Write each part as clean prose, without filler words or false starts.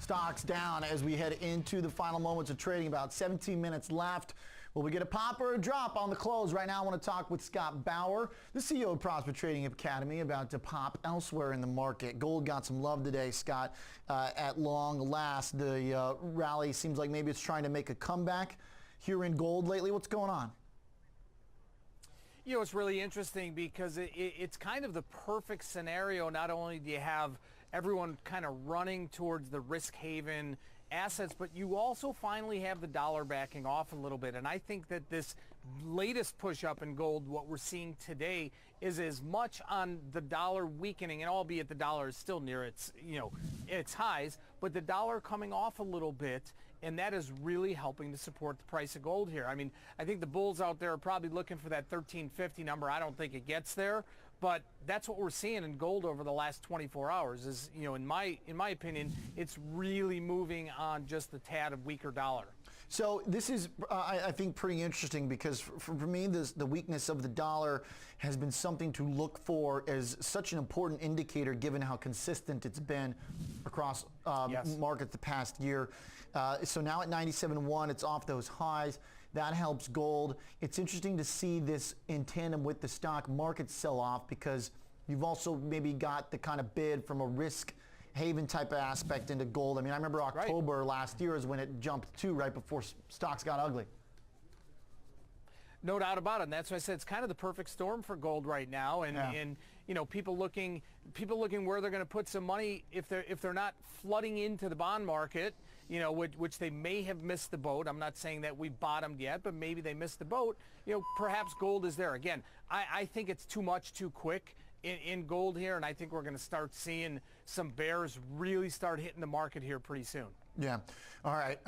stocks down as we head into the final moments of trading. About 17 minutes left. Will we get a pop or a drop on the close? Right now I want to talk with Scott Bauer, the CEO of Prosper Trading Academy, about to pop elsewhere in the market. Gold got some love today, Scott, at long last. The rally seems like maybe it's trying to make a comeback here in gold lately. What's going on? You know, it's really interesting because it's kind of the perfect scenario. Not only do you have everyone kind of running towards the risk haven assets, but you also finally have the dollar backing off a little bit. And I think that this latest push up in gold, what we're seeing today, is as much on the dollar weakening, and albeit the dollar is still near its, its highs, but the dollar coming off a little bit, and that is really helping to support the price of gold here. I mean, I think the bulls out there are probably looking for that 1350 number. I don't think it gets there, but that's what we're seeing in gold over the last 24 hours is, in my opinion, it's really moving on just the tad of weaker dollar. So this is, I think, pretty interesting because for me, the weakness of the dollar has been something to look for as such an important indicator given how consistent it's been across markets the past year. So now at 97.1, it's off those highs. That helps gold. It's interesting to see this in tandem with the stock market sell-off because you've also maybe got the kind of bid from a risk haven type of aspect into gold. I mean, I remember October last year is when it jumped too, right before stocks got ugly. No doubt about it. And that's why I said it's kind of the perfect storm for gold right now. And people looking where they're going to put some money if they're not flooding into the bond market, which they may have missed the boat. I'm not saying that we bottomed yet, but maybe they missed the boat. Perhaps gold is there. Again, I think it's too much too quick in gold here, and I think we're going to start seeing some bears really start hitting the market here pretty soon. Yeah. All right.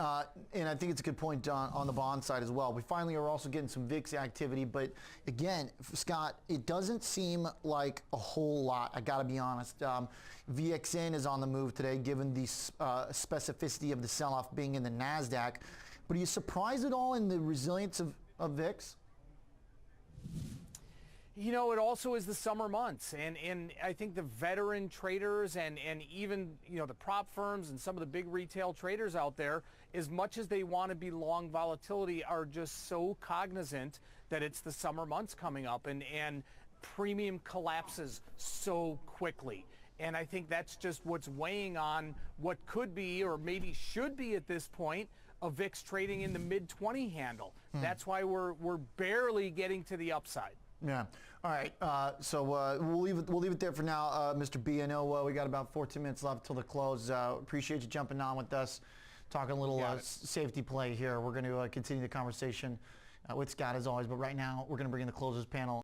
And I think it's a good point on the bond side as well. We finally are also getting some VIX activity, but again, Scott, it doesn't seem like a whole lot. I got to be honest. VXN is on the move today, given the specificity of the sell-off being in the NASDAQ. But are you surprised at all in the resilience of VIX? It also is the summer months, and I think the veteran traders and even, the prop firms and some of the big retail traders out there, as much as they want to be long volatility, are just so cognizant that it's the summer months coming up and premium collapses so quickly. And I think that's just what's weighing on what could be or maybe should be at this point a VIX trading in the mid-20 handle. That's why we're barely getting to the upside. Yeah. All right. So we'll leave it there for now, Mr. B. I know we got about 14 minutes left till the close. Appreciate you jumping on with us, talking a little safety play here. We're going to continue the conversation with Scott as always, but right now we're going to bring in the closers panel.